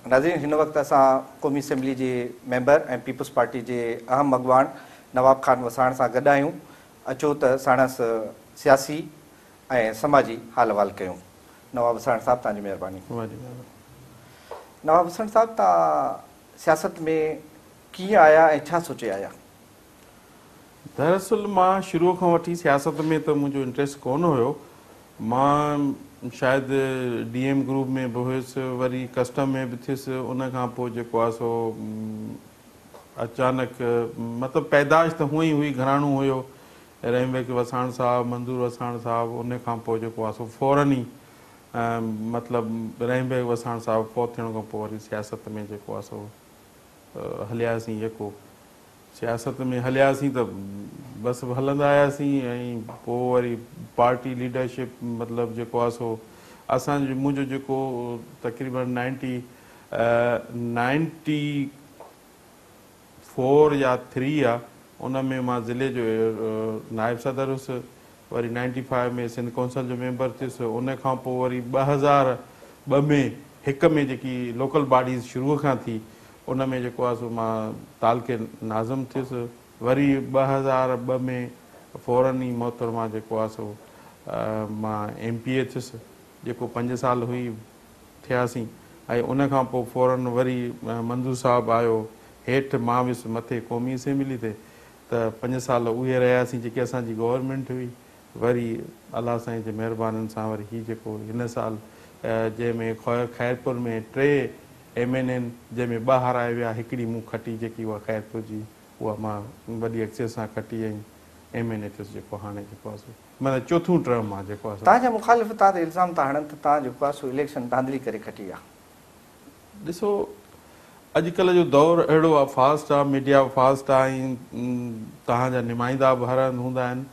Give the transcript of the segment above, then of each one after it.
नाज़रीन, हिन वक़्तु असां क़ौमी असेंबली जे मेंबर ऐं पीपल्स पार्टी जे अहम अॻवान नवाब ख़ान वसाण सां गॾु आहियूं। अचो त साणसि सियासी ऐं समाजी हाल अहिवाल कयूं। नवाब वसाण साहिबु, तव्हांजी महिरबानी। नवाब वसाण साहिबु, तव्हां सियासत में कीअं आया ऐं छा सोचे आया? दरअसल मां शुरूअ खां वठी सियासत में त मुंहिंजो इंट्रस्ट कोन हुयो। मां शायदि DM ग्रुप में बि हुयुसि, वरी कस्टम में बि थियुसि। उन खां पोइ जेको आहे सो अचानक मतिलबु पैदाश त हुअं ई हुई, घराणो हुयो रहीमबेग वसाण साहिबु, मंज़ूर वसाण साहिबु। उन खां पोइ जेको आहे सो फौरन ई मतिलबु रहीमबेग वसाण साहिबु फौत थियण खां पोइ वरी सियासत में जेको आहे सो हलियासीं। जेको सियासत में हलियासीं त बसि हलंदा आयासीं। ऐं पोइ वरी पार्टी लीडरशिप मतिलबु जेको आहे सो असांजो मुंहिंजो जेको तक़रीबन 94 या 3 आहे, उन में मां ज़िले जो नाइब सदर हुउसि। वरी 95 में सिंध कौंसिल जो मेंबर थियुसि। उन खां पोइ वरी 2002 में हिक में जेकी लोकल बॉडीज़ शुरूअ खां थी, उन में जेको आहे सो मां तालके नाज़िम थियुसि। वरी 2002 में फौरन ई मोहतरमा जेको आहे सो मां MPA थियुसि, जेको 5 साल हुई थियासीं। ऐं उन खां पोइ फौरन वरी मंज़ूर साहिबु आयो हेठि, मां वियुसि मथे क़ौमी असेंबली ते। त 5 साल उहे रहियासीं जेकी असांजी गवर्नमेंट हुई। वरी अलाह साईं जे महिरबानी सां वरी हीउ जेको हिन साल जंहिंमें ख़ैरपुर में 3 MNN, जंहिंमें 2 हाराए विया, हिकिड़ी मूं खटी जेकी उहा ख़ैरपुर जी, उहा मां वॾी एक्सेस सां खटी। ऐं MNA थियुसि जेको हाणे जेको आहे मतिलबु 4थों टर्म आहे जेको आहे। तव्हांजा मुखालिफ़ तव्हां ते इल्ज़ाम था हणनि त तव्हां जेको आहे सो इलेक्शन धांधली करे खटी आहे। ॾिसो, अॼुकल्ह जो दौरु अहिड़ो आहे, फास्ट आहे, मीडिया फास्ट आहे, ऐं तव्हांजा नुमाइंदा बि हर हंधि हूंदा आहिनि।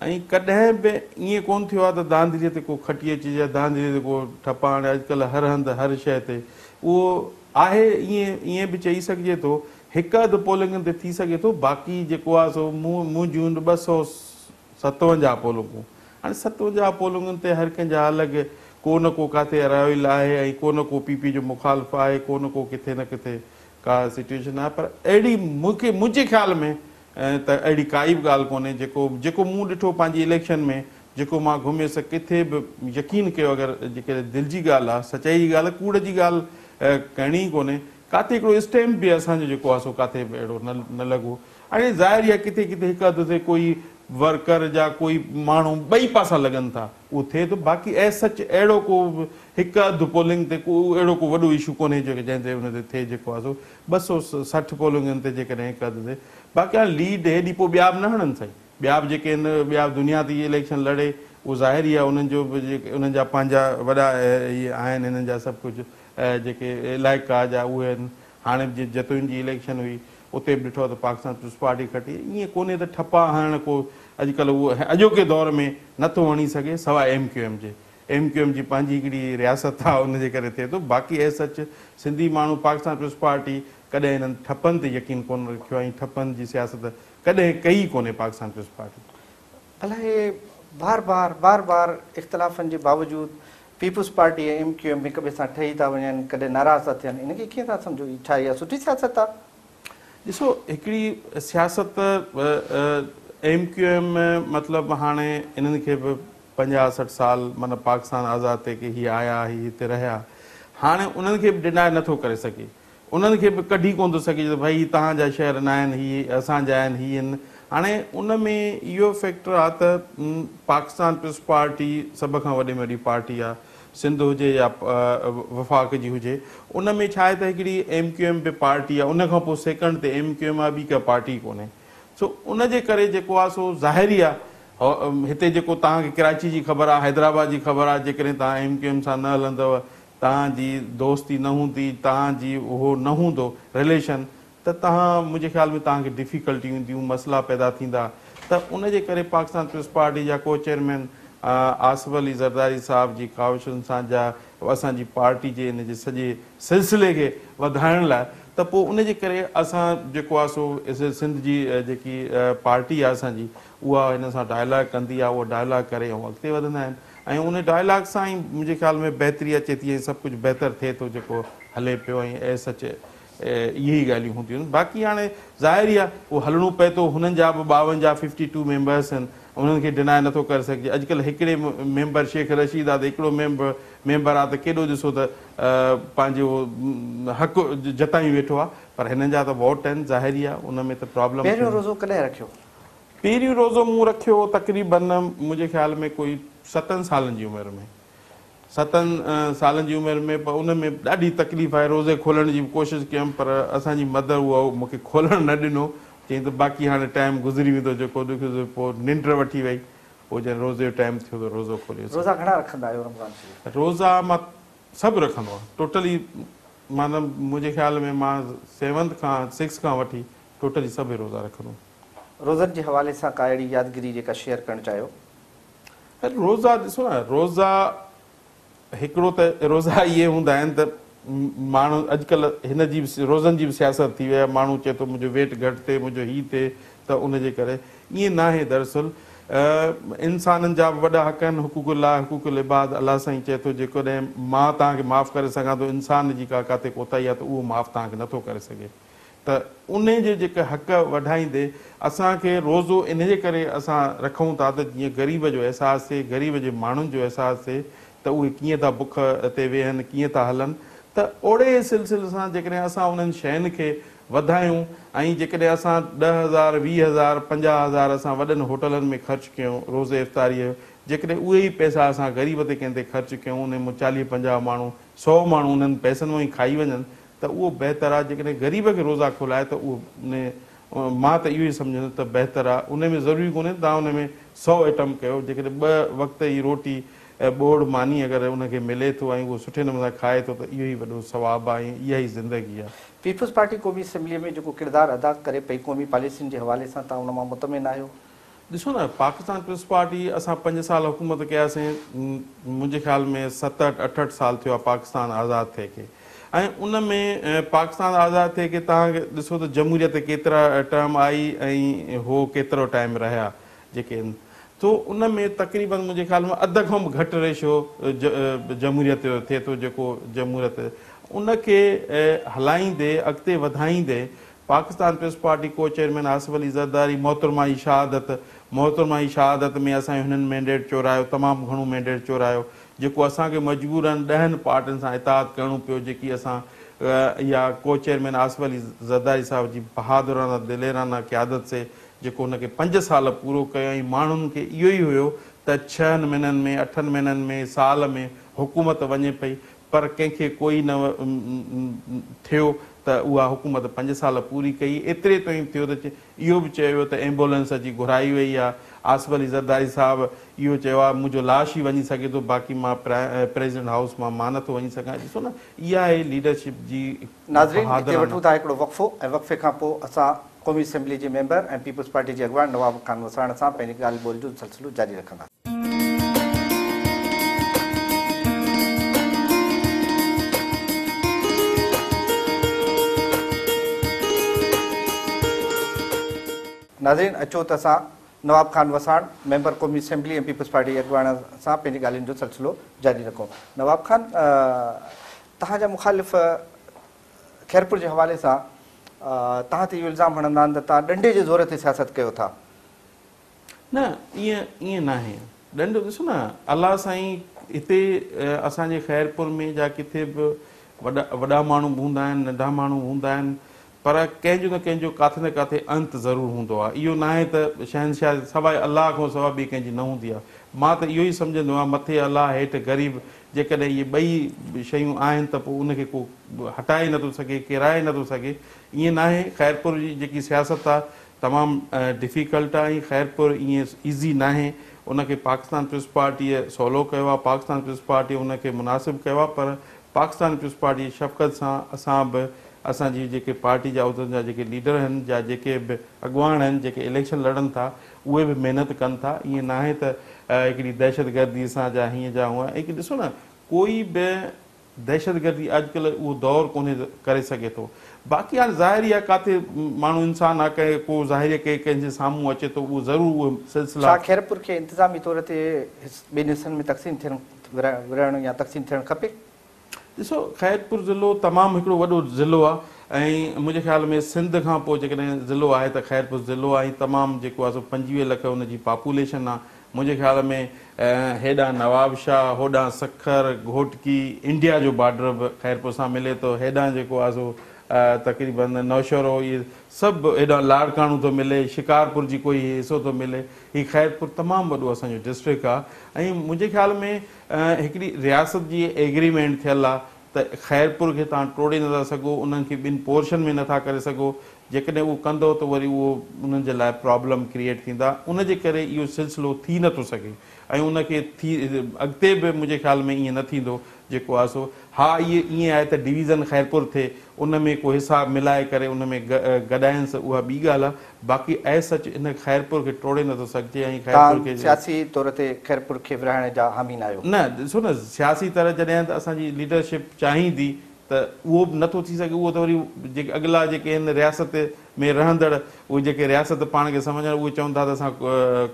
ऐं कॾहिं बि ईअं कोन्ह थियो आहे त धांधलीअ ते को खटी अची या धांधलीअ ते को ठपा हाणे अॼुकल्ह हर हंधि हर शइ ते उहो आहे। ईअं बि चई सघिजे थो, हिकु अधु पोलिंगनि ते थी सघे थो। बाक़ी जेको आहे सो मुंहिंजियूं 257 पोलिंगूं। हाणे 57 पोलिंगुनि ते हर कंहिंजा अलॻि, को न को किथे रॉयल आहे, ऐं को न को PP जो मुखालिफ़ आहे, को न को किथे न किथे का सिचुएशन आहे। पर अहिड़ी मुंहिंजे ख़्याल में त अहिड़ी काई बि ॻाल्हि कोन्हे। जेको मूं ॾिठो पंहिंजी इलेक्शन में, जेको मां घुमियुसि, किथे बि यकीन कयो, अगरि जेके दिलि जी ॻाल्हि आहे, सचाई जी ॻाल्हि आहे, कूड़ जी ॻाल्हि करणी ई कोन्हे। काथे हिकिड़ो स्टैम्प बि असांजो जेको आहे सो काथे बि अहिड़ो न लॻो। हाणे ज़ाहिर आहे किथे किथे हिकु अधु ते कोई वर्कर जा कोई माण्हू ॿई पासा लॻनि था, उहो थिए थो। बाक़ी सच अहिड़ो को हिकु अधु पोलिंग ते को अहिड़ो को वॾो इशू कोन्हे जंहिं ते हुन ते थिए जेको आहे सो 260 पोलिंगनि ते जेकॾहिं हिकु अधु ते। बाक़ी हाणे लीड हेॾी पोइ ॿिया बि न हणनि साईं। ॿिया बि जेके आहिनि, ॿिया दुनिया ते इलेक्शन लड़े, उहो ज़ाहिर ई आहे उन्हनि जो बि जेके उन्हनि जा पंहिंजा वॾा इहे आहिनि, हिननि जा सभु कुझु जेके इलाइक़ा जा उहे आहिनि। हाणे जीअं जतुनि जी इलेक्शन हुई, उते बि ॾिठो त पाकिस्तान पीपुल्स पार्टी खटी। ईअं कोन्हे त ठपा हणण को अॼुकल्ह उहो अॼोके दौर में नथो वणी सघे, सवाइ MQM जे। MQM जी पंहिंजी हिकिड़ी रियासत आहे, उनजे करे थिए थो। बाक़ी सच सिंधी माण्हू पाकिस्तान पीपुल्स पार्टी कॾहिं हिननि ठपनि ते यकीन कोन रखियो, ऐं ठपनि जी सियासत कॾहिं कई कोन्हे पाकिस्तान पीपुल्स पार्टी। अलाए बार बार इख़्तिलाफ़नि जे बावजूदु पीपुल्स पार्टी ऐं MQM हिक ॿिए सां ठही था वञनि, कॾहिं नाराज़ था थियनि, इनखे कीअं था सम्झो? छा इहा सुठी सियासत आहे? ॾिसो, हिकिड़ी सियासत MQM मतिलबु हाणे इन्हनि खे बि 50-60 साल माना पाकिस्तान आज़ादु थिए की हीअ आया, हीअ हिते रहिया। हाणे उन्हनि खे बि डिनाए नथो करे सघे, उन्हनि खे बि कढी कोन थो सघे त भई तव्हांजा शहर न आहिनि, हीअ असांजा आहिनि, हीअ आहिनि। हाणे उन में इहो फैक्टर आहे त पाकिस्तान पीपुल्स पार्टी सभ खां वॾे में वॾी पार्टी आहे, सिंध हुजे या वफ़ाक़ जी हुजे। उन में छा आहे त हिकिड़ी MQM बि पार्टी आहे, उन खां पोइ सेकेंड ते MQM आहे, ॿी का पार्टी कोन्हे। सो उन जे करे जेको आहे सो ज़ाहिरी आहे हिते जेको तव्हांखे कराची जी ख़बर आहे, हैदराबाद जी ख़बर आहे, जेकॾहिं तव्हां MQM सां न हलंदव, तव्हांजी दोस्ती न हूंदी, तव्हांजी उहो न हूंदो रिलेशन, त तव्हां मुंहिंजे ख़्याल में तव्हांखे डिफिकल्टियूं ईंदियूं, मसइला पैदा थींदा। त उन जे करे पाकिस्तान पीपुल्स पार्टी जा को चेयरमैन आसिफ अली ज़रदारी साहिब जी ख़्वाहिशुनि सां जा असांजी पार्टी जे इन जे सॼे सिलसिले खे वधाइण लाइ, त पोइ उन जे करे असां जेको आहे सो सिंध जी जेकी पार्टी आहे असांजी, उहा हिन सां डायलॉग कंदी आहे। उहा डायलॉग करे ऐं अॻिते वधंदा आहिनि, ऐं उन डायलॉग सां ई मुंहिंजे ख़्याल में बहितरी अचे थी ऐं सभु कुझु बहितर थिए थो जेको हले पियो ऐं एस सच इहे ई ॻाल्हियूं हूंदियूं आहिनि। बाक़ी हाणे ज़ाहिर ई आहे उहो हलणो पए थो, हुननि जा बि 52 मेंबर्स आहिनि, उन्हनि खे डिनाए नथो करे सघिजे। अॼुकल्ह हिकिड़े मेंबर शेख रशीद आहे त हिकिड़ो मेंबर आहे त केॾो ॾिसो त पंहिंजो हक़ु जताई वेठो आहे, पर हिननि जा त वोट आहिनि, ज़ाहिर ई आहे उन में त प्रॉब्लम। पहिरियों रोज़ो कॾहिं रखियो? पहिरियों रोज़ो मूं रखियो तक़रीबन मुंहिंजे ख़्याल में कोई 7 सालनि जी उमिरि में, 7 सालनि जी उमिरि में। पर उन में ॾाढी तकलीफ़ आहे, रोज़े खोलण जी बि कोशिशि कयमि, पर असांजी मदर उहा मूंखे खोलणु न ॾिनो, चई त बाक़ी हाणे टाइम गुज़री वेंदो जेको ॾुखियो, पोइ निंड वठी वई, पोइ जॾहिं रोज़े जो टाइम थियो त रोज़ो खोलियो। रोज़ा घणा रखंदा आहियो रमज़ान शरीफ़? रोज़ा मां सभु रखंदो आहियां टोटली, माना मुंहिंजे ख़्याल में मां 7 खां 6 खां वठी टोटली सभई रोज़ा रखंदो आहियां। रोज़नि जे हवाले सां का अहिड़ी यादगिरी जेका शेयर करणु चाहियो? रोज़ा ॾिसो न, रोज़ा हिकिड़ो त रोज़ा इहे हूंदा आहिनि त माण्हू अॼुकल्ह हिन जी बि रोज़नि जी बि सियासत थी वई आहे, माण्हू चए थो मुंहिंजो वेट घटि थिए, मुंहिंजो हीउ थिए, त उनजे करे ईअं न आहे। दरअसल इंसाननि जा बि वॾा हक़ आहिनि, हुकूकुल्लाह हुकूकुल इबाद। अलाह साईं चए थो जेकॾहिं मां तव्हांखे माफ़ु करे सघां थो, इंसान जी का काथे कोताही आहे त उहो माफ़ु तव्हांखे नथो करे सघे। त उन जे जेके हक़ वधाईंदे असांखे रोज़ो इन जे करे असां रखूं था त जीअं ग़रीब जो अहसासु थिए, ग़रीब जे माण्हुनि जो अहसासु थिए त उहे कीअं था बुख ते वेहनि, कीअं था हलनि। त ओड़े सिलसिले सां जेकॾहिं असां उन्हनि शयुनि खे वधायूं ऐं जेकॾहिं असां 10,000 20,000 50,000 असां वॾनि होटलनि में ख़र्चु कयूं रोज़े इफ़्तारीअ जो, जेकॾहिं उहे ई पैसा असां ग़रीब ते कंहिं ते ख़र्चु कयूं, उन में 40-50 माण्हू 100 माण्हू उन्हनि पैसनि में ई खाई वञनि, त उहो बहितरु आहे। जेकॾहिं ग़रीब खे रोज़ा खोलाए त उहो मां त इहो ई सम्झंदुमि त बहितरु आहे। उन में ज़रूरी कोन्हे तव्हां उन में 100 आइटम कयो, जेकॾहिं 2 वक़्त जी रोटी बोड़ मानी अगरि उनखे मिले थो ऐं उहो सुठे नमूने खाए थो त इहो ई वॾो सवाबु आहे ऐं इहा ई ज़िंदगी आहे। पीपल्स पार्टी क़ौमी असैम्बलीअ में जेको किरदारु अदा करे पई क़ौमी पॉलिसियुनि जे हवाले सां, तव्हां उन मां मुतमिन आहियो? ॾिसो न, पाकिस्तान पीपल्स पार्टी असां 5 साल हुकूमत कयासीं, मुंहिंजे ख़्याल में 7-8 साल थियो आहे पाकिस्तान आज़ादु थिए खे। ऐं उन में पाकिस्तान आज़ादु थिए खे तव्हांखे ॾिसो त जमहूरियत केतिरा टर्म आई ऐं हो केतिरो टाइम रहिया जेके आहिनि, तो उन में तक़रीबन मुंहिंजे ख़्याल में अध खां बि घटि रेशो जमहूरियत जो थिए थो। जेको जमहूरियत उनखे हलाईंदे अॻिते वधाईंदे पाकिस्तान पीपल्स पार्टी को चेयरमैन आसिफ अली ज़रदारी मोहतरमा जी शहादत में असांजो हुननि मैंडेट चोरायो, तमामु घणो मैंडेट चोरायो, जेको असांखे मजबूरन 10 पार्टियुनि सां इताद करिणो पियो, जेकी असां इहा को चेयरमैन आसिफ अली ज़रदारी साहिब जी बहादुराना दिलेराना क़यादत से जेको हुनखे 5 साल पूरो कयो ऐं माण्हुनि खे इहो ई हुयो त 6 महीननि में 8 महीननि में साल में हुकूमत वञे पई, पर कंहिंखे कोई न थियो त उहा हुकूमत 5 साल पूरी कई। एतिरे ताईं थियो त इहो बि चयो वियो त एम्बुलेंस अची घुराई वई आहे। आसिफ अली ज़रदारी साहिबु इहो चयो आहे मुंहिंजो लाश ई वञी सघे थो, बाक़ी मां प्रेसिडेंट हाउस मां नथो वञी सघां। ॾिसो न, इहा आहे लीडरशिप जी। नाज़रीन, हिते वठूं था हिकिड़ो वक़फ़ो ऐं वक़फ़े खां पोइ असां क़ौमी असैम्बली जे मेंबर ऐं पीपल्स पार्टी जे अॻवान नवाब खान वसाण सां पंहिंजी ॻाल्हि ॿोल जो सिलसिलो जारी रखंदा। नाज़रीन, अचो त असां नवाब खान वसाण मेंबर क़ौमी असैम्बली ऐं पीपल्स पार्टी अॻवान सां पंहिंजी ॻाल्हियुनि जो सिलसिलो जारी रखूं। नवाब खान, तव्हांजा मुखालिफ़ खैरपुर जे हवाले सां तव्हां ते इहो इल्ज़ाम हणंदा आहिनि त तव्हां डंडे जे ज़ोर ते सियासत कयो था। न, ईअं न आहे। ॾंड ॾिसो न, अलाह साईं हिते असांजे खैरपुर में जा किथे बि वॾा माण्हू हूंदा आहिनि, नंढा माण्हू हूंदा आहिनि, पर कंहिंजो न कंहिंजो काथे न काथे अंत ज़रूरु हूंदो आहे। इहो न आहे त शहनशाह सवाइ अलाह खां सवाइ ॿी कंहिंजी न हूंदी आहे। मां त इहो ई सम्झंदो आहियां, मथे अलाह हेठि ग़रीब, जेकॾहिं इहे ॿई शयूं आहिनि त पोइ उनखे को हटाए नथो सघे, किराए नथो सघे। ईअं न आहे। खैरपुर जी जेकी सियासत आहे तमामु डिफिकल्ट आहे ऐं खैरपुर ईअं ईज़ी न आहे। उनखे पाकिस्तान पीपल्स पार्टीअ सवलो कयो आहे, पाकिस्तान पीपल्स पार्टी उनखे मुनासिबु कयो आहे, पर पाकिस्तान पीपल्स पार्टी जी शफ़क़त सां असां बि असांजी जेके पार्टी जा उहिदनि जा जेके लीडर आहिनि, जा जेके बि अॻुवान आहिनि, जेके इलेक्शन लड़नि था, उहे बि महिनत कनि था। ईअं न आहे त हिकिड़ी दहशतगर्दी सां जा हीअं जा हूअं। ऐं ॾिसो न, कोई बि दहशतगर्दी अॼुकल्ह उहो दौरु कोन्हे करे सघे थो। बाक़ी हाणे ज़ाहिर आहे काथे माण्हू इंसान आहे, कंहिं को ज़ाहिर के कंहिंजे साम्हूं अचे थो, उहो ज़रूरु उहो सिलसिला। खैरपुर खे इंतिज़ामी तौर ते ॿिनि हिसनि में तक़सीम थियणु विरहणु या तक़सीम थियणु खपे? ॾिसो ख़ैरपुर ज़िलो तमामु हिकिड़ो वॾो ज़िलो आहे ऐं मुंहिंजे ख़्याल में सिंध खां पोइ जेकॾहिं ज़िलो आहे त ख़ैरपुर ज़िलो आहे ऐं तमामु जेको आहे सो 25 लख हुनजी पॉपुलेशन आहे। मुंहिंजे ख़्याल में हेॾां नवाबशाह, होॾां सखर, घोटकी, इंडिया जो बॉर्डर बि ख़ैरपुर सां मिले थो, हेॾां जेको आहे सो तक़रीबन नौशहरो, इहे सभु हेॾां लाड़काणो थो मिले, शिकारपुर जी कोई हिसो थो मिले। हीउ ख़ैरपुर तमामु वॾो असांजो डिस्ट्रिक्ट आहे ऐं मुंहिंजे ख़्याल में हिकिड़ी रियासत जी एग्रीमेंट थियल आहे त ख़ैरपुर खे तव्हां टोड़े नथा सघो, उन्हनि खे ॿिनि पोर्शन में नथा करे सघो। जेकॾहिं उहो कंदो त वरी उहो उन्हनि जे लाइ प्रॉब्लम क्रिएट थींदा, उनजे करे इहो सिलसिलो थी नथो सघे ऐं उनखे अॻिते बि मुंहिंजे ख़्याल में ईअं न थींदो जेको आहे सो। हा, इहे ईअं आहे त डिवीज़न ख़ैरपुर थिए, उन में को हिसाब मिलाए करे उन में गॾाइनि उहा ॿी ॻाल्हि आहे। बाक़ी एज सच इन ख़ैरपुर खे टोड़े नथो सघिजे ऐं ख़ैरपुर खे सियासी तौर ते ख़ैरपुर खे विरहाइण जा हामी न आहियो। न ॾिसो न, सियासी तरह जॾहिं त असांजी लीडरशिप चाहींदी त उहो बि नथो थी सघे। उहो त वरी जेके अॻिला जेके हिन रियासत में रहंदड़ उहे जेके रियासत पाण खे सम्झनि, उहे चवनि था त असां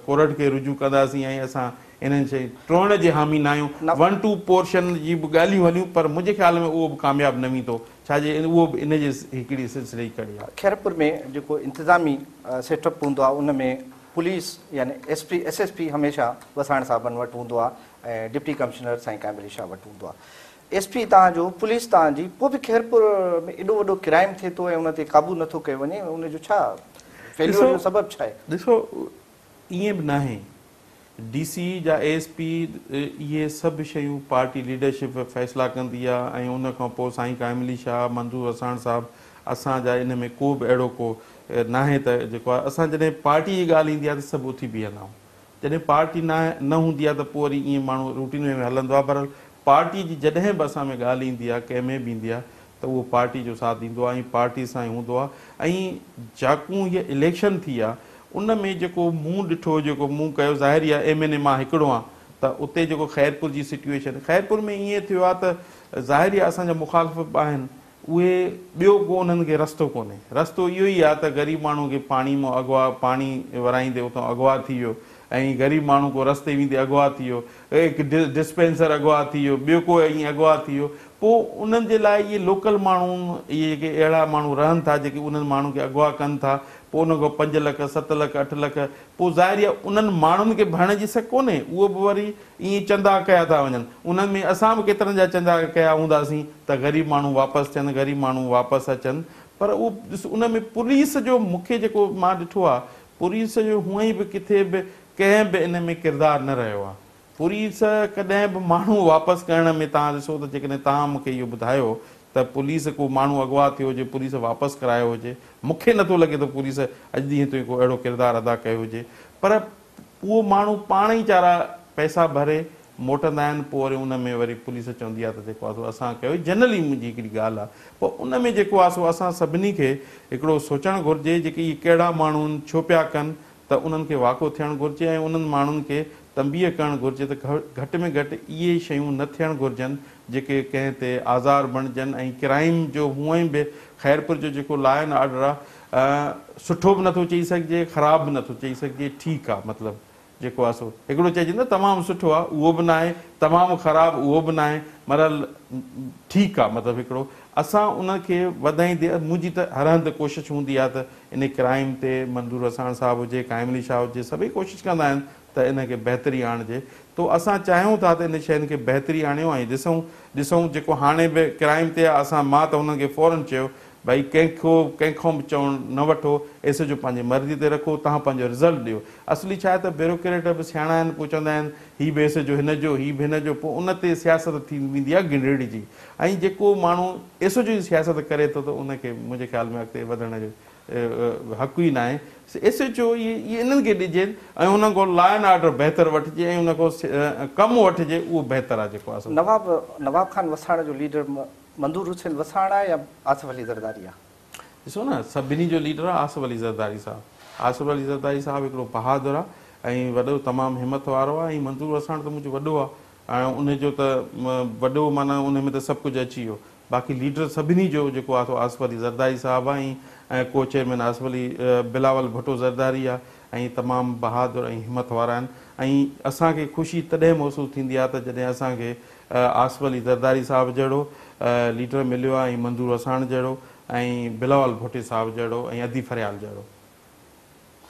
कोर्ट खे रुजू कंदासीं ऐं असां इन्हनि शइ टोड़ण जे हामी न आहियूं। 1-2 पोर्शन जी बि ॻाल्हियूं हलियूं, पर मुंहिंजे ख़्याल में उहो बि कामयाबु न थो, छाजे उहो बि इन जे हिकिड़ी सिलसिले जी कड़ी आहे। ख़ैरपुर में जेको इंतिज़ामी सेटअप हूंदो आहे उन में पुलिस यानी SP SSP हमेशह वसाण साहिबनि वटि हूंदो आहे ऐं डिप्टी कमिश्नर साईं कामिली शाह वटि हूंदो आहे। SP तव्हांजो, पुलिस तव्हांजी, पोइ बि ख़ैरपुर में एॾो वॾो क्राइम थिए थो ऐं उन ते क़ाबू नथो कयो वञे, उनजो छा फेल्यूर जो सबबु छा आहे? ॾिसो, ईअं बि न आहे। DC जा ASP इहे सभु शयूं पार्टी लीडरशिप फ़ैसिला कंदी आहे ऐं उन खां पोइ साईं कामिली शाह, मंजूर वसाण साहिबु, असांजा इन में को बि अहिड़ो को न आहे त जेको आहे असां जॾहिं पार्टी जी ॻाल्हि ईंदी आहे त सभु उथी बीहंदा आहियूं। जॾहिं पार्टी न हूंदी आहे त पोइ वरी ईअं माण्हू रूटीन में हलंदो आहे। पर पार्टी जी जॾहिं बि असां में ॻाल्हि ईंदी आहे, कंहिं में बि ईंदी आहे, त उहो पार्टी जो साथ ॾींदो आहे ऐं पार्टी सां ई हूंदो आहे। ऐं जाकूं हीअ इलेक्शन थी आहे, उन में जेको मूं ॾिठो, जेको मूं कयो, ज़ाहिरी आहे MNA मां हिकिड़ो आहे, त उते जेको ख़ैरपुर जी सिचुएशन, ख़ैरपुर में ईअं थियो आहे त ज़ाहिरी आहे असांजा मुखालिफ़ आहिनि, उहे ॿियो को उन्हनि खे रस्तो कोन्हे। रस्तो इहो ई आहे त ग़रीब माण्हू खे पाणी मां अॻुवा, पाणी वराईंदे उतां अॻुवा थी वियो ऐं ग़रीब माण्हू को रस्ते वेंदे अॻुवा थी वियो, हिकु डिस्पेंसर अॻुवा थी वियो, ॿियो को ईअं अॻुवा थी वियो। पोइ उन्हनि जे लाइ इहे लोकल माण्हू, इहे जेके अहिड़ा माण्हू रहनि था जेके उन्हनि माण्हुनि खे अॻुवा कनि था, पोइ उन खां 5 लख 7 लख 8 लख, पोइ ज़ाहिरी आहे उन्हनि माण्हुनि खे भरण जी सघ कोन्हे। उहो बि वरी ईअं चंदा कया था वञनि। उन्हनि में असां बि केतिरनि जा चंदा कया हूंदासीं त ग़रीब माण्हू वापसि थियनि, ग़रीब माण्हू वापसि अचनि। पर उहो ॾिसो, उन में पुलिस जो मूंखे जेको मां ॾिठो आहे, पुलिस जो हूअं ई बि किथे बि कंहिं बि इन में किरदारु न रहियो आहे। पुलिस कॾहिं बि माण्हू वापसि करण में, तव्हां ॾिसो त जेकॾहिं तव्हां मूंखे इहो ॿुधायो त पुलिस को माण्हू अॻुवा थियो हुजे, पुलिस वापसि करायो हुजे, मूंखे नथो लॻे त पुलिस अॼु ॾींहं ताईं को अहिड़ो किरदारु अदा कयो हुजे। पर उहो माण्हू पाण ई चारा पैसा भरे मोटंदा आहिनि, पोइ वरी उन में वरी पुलिस चवंदी आहे त जेको आहे सो असां कयो। जनरली मुंहिंजी हिकिड़ी ॻाल्हि आहे। पोइ उन में जेको आहे सो असां सभिनी खे हिकिड़ो सोचणु घुरिजे, जेके इहे कहिड़ा माण्हू आहिनि, छो पिया कनि, त उन्हनि खे वाक़ो थियणु घुरिजे ऐं उन्हनि माण्हुनि खे तंबीह करणु घुरिजे त घटि में घटि इहे शयूं न थियणु घुरिजनि जेके कंहिं ते आज़ार बणिजनि। ऐं क्राइम जो हूअं ई बि ख़ैरपुर जो जेको लॉ एंड ऑर्डर आहे, सुठो बि नथो चई सघिजे, ख़राबु बि नथो चई सघिजे, ठीकु आहे। मतिलबु जेको आहे सो हिकिड़ो चइजे न, तमामु सुठो आहे उहो बि न आहे, तमामु ख़राबु उहो बि न आहे, मतिलबु ठीकु आहे। मतिलबु हिकिड़ो असां उनखे वधाईंदे, मुंहिंजी त हर हंधि कोशिशि हूंदी आहे त इन क्राइम ते मंजूर वसाण साहिबु हुजे, कामिली शाह हुजे, सभई कोशिशि कंदा आहिनि त इनखे बहितरी आणिजे। तो असां चाहियूं था त इन शयुनि खे बहितरी आणियूं ऐं ॾिसूं जेको हाणे बि क्राइम ते आहे, मां त हुननि खे फौरन चयो भई कंहिंखो बि चवणु न वठो, एस जो पंहिंजी मर्ज़ी ते रखो, तव्हां पंहिंजो रिज़ल्ट ॾियो। असली छा आहे त ब्यूरोक्रेट बि सियाणा आहिनि, पोइ चवंदा आहिनि हीउ बि एस जो हिन जो, हीउ बि हिन जो, पोइ उन ते सियासत थी वेंदी आहे गिंडेड़ी जी। ऐं जेको माण्हू एस जो सियासत करे थो त उनखे मुंहिंजे ख़्याल में अॻिते वधण जो हक़ु ई न आहे। एस जो इहे इन्हनि खे ॾिजे ऐं उन खां लॉ एंड ऑर्डर बहितर वठिजे ऐं उन खां कमु वठिजे, उहो बहितर आहे। जेको आहे नवाब खान वसाण जो लीडर मंजूर हुसैन वसाण आहे या आसिफ अली ज़रदारी आहे? ॾिसो न, सभिनी जो लीडर आहे आसिफ अली ज़रदारी साहिबु। आसिफ अली ज़रदारी साहिबु हिकिड़ो बहादुर आहे ऐं वॾो तमामु हिमत वारो आहे। ऐं मंजूर वसाण त मुंहिंजो वॾो आहे ऐं उनजो त वॾो माना उन में त सभु कुझु अची वियो। बाक़ी लीडर सभिनी जो जेको आहे आसिफ अली ज़रदारी साहिबु आहे ऐं को चेयरमैन आसिफ अली बिलावल भुट्टो ज़रदारी आहे ऐं तमामु बहादुर ऐं हिमत वारा आहिनि। ऐं असांखे ख़ुशी तॾहिं महसूसु थींदी आहे त जॾहिं असांखे आसिफ अली ज़रदारी साहिबु जहिड़ो लीडर मिलियो आहे, ऐं मंजूर वसाण जहिड़ो, ऐं बिलावल भुट्टो साहिब जहिड़ो, ऐं अदी फरियाल जहिड़ो।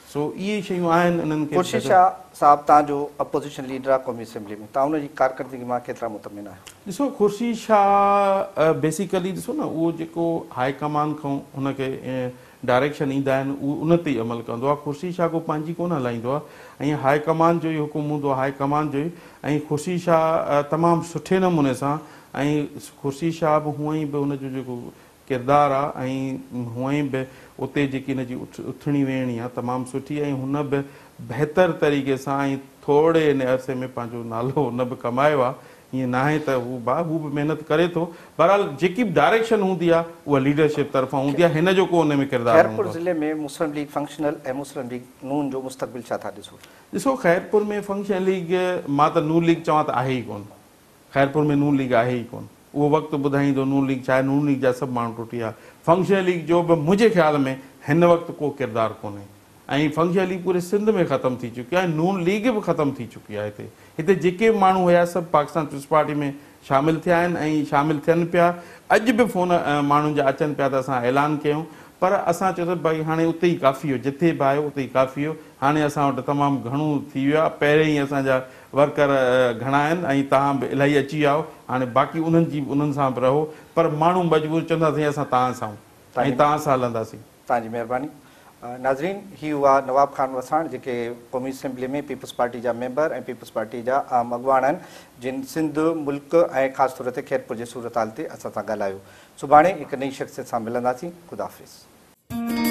सो इहे शयूं आहिनि इन्हनि खे। खुर्शीद शाह साहब तव्हांजो अपोजिशन लीडर आहे क़ौमी असेंबली में, तव्हां उनजी कारकर्दगी मां केतिरा मुतमिन आहियो? ॾिसो, खुर्शीद शाह बेसिकली ॾिसो न, उहो जेको हाई कमान खां हुनखे डायरेक्शन ईंदा आहिनि उहो उन ते ई अमल कंदो आहे। खुर्शीद शाह को पंहिंजी कोन हलाईंदो आहे, ऐं हाई कमान जो ई हुकुम हूंदो आहे, हाई कमान जो ई। ऐं खुर्शीद शाह तमामु सुठे नमूने सां, ऐं खुर्शीद शाह बि हूअं ई बि हुनजो जेको किरदारु आहे, ऐं हूअं ई बि उते जेकी हिनजी उथणी वेहणी आहे तमामु सुठी, ऐं हुन बि बहितर तरीक़े सां ऐं थोरे हिन अरसे में पंहिंजो नालो हुन बि कमायो आहे। ईअं न आहे त हू बि महिनत करे थो। बहरहाल जेकी बि डायरेक्शन हूंदी आहे उहा लीडरशिप तरफ़ां हूंदी आहे, हिन जो को हुन में किरदारु हूंदो आहे। खैरपुर ज़िले में मुस्लिम लीग फंक्शनल ऐं मुस्लिम लीग नून जो मुस्तक़बिल छा था ॾिसो? ॾिसो, खैरपुर में फंक्शनल लीग, मां त नून लीग चवां त आहे ई कोन। खैरपुर में नून लीग आहे ई कोन। उहो वक़्तु ॿुधाईंदो नून लीग छा आहे। नून लीग जा सभु माण्हू टुटी विया। फंक्शनल लीग जो बि मुंहिंजे ख़्याल में हिन वक़्तु को किरदारु कोन्हे, ऐं फंक्शनल लीग पूरे सिंध में ख़तमु थी चुकी आहे, नून लीग बि ख़तमु थी चुकी आहे। हिते जेके बि माण्हू हुया सभु पाकिस्तान पीपल्स पार्टी में शामिलु थिया आहिनि, ऐं शामिलु थियनि पिया। अॼु बि फ़ोन माण्हुनि जा अचनि पिया त असां ऐलान कयूं, पर असां चयो त भई हाणे उते ई काफ़ी हो, जिथे बि आयो उते ई काफ़ी हो। हाणे असां वटि तमामु घणो थी वियो आहे। पहिरें ई असांजा वर्कर घणा आहिनि, ऐं तव्हां बि इलाही अची विया आहियो। हाणे बाक़ी उन्हनि सां बि रहो, पर माण्हू मजबूर चवंदासीं असां तव्हां सां, ऐं तव्हां सां हलंदासीं। तव्हांजी महिरबानी। नाज़रीन, ही हुआ नवाब खान वसाण, जेके क़ौमी असेंबली में पीपल्स पार्टी जा मेंबर ऐं पीपल्स पार्टी जा आम अॻवान आहिनि, जिन सिंध मुल्क ऐं ख़ासि तौर ते खैरपुर जे सूरत हाल ते असां सां ॻाल्हायो। सुभाणे हिकु नई शख़्सियत सां मिलंदासीं। ख़ुदा हाफ़िज़।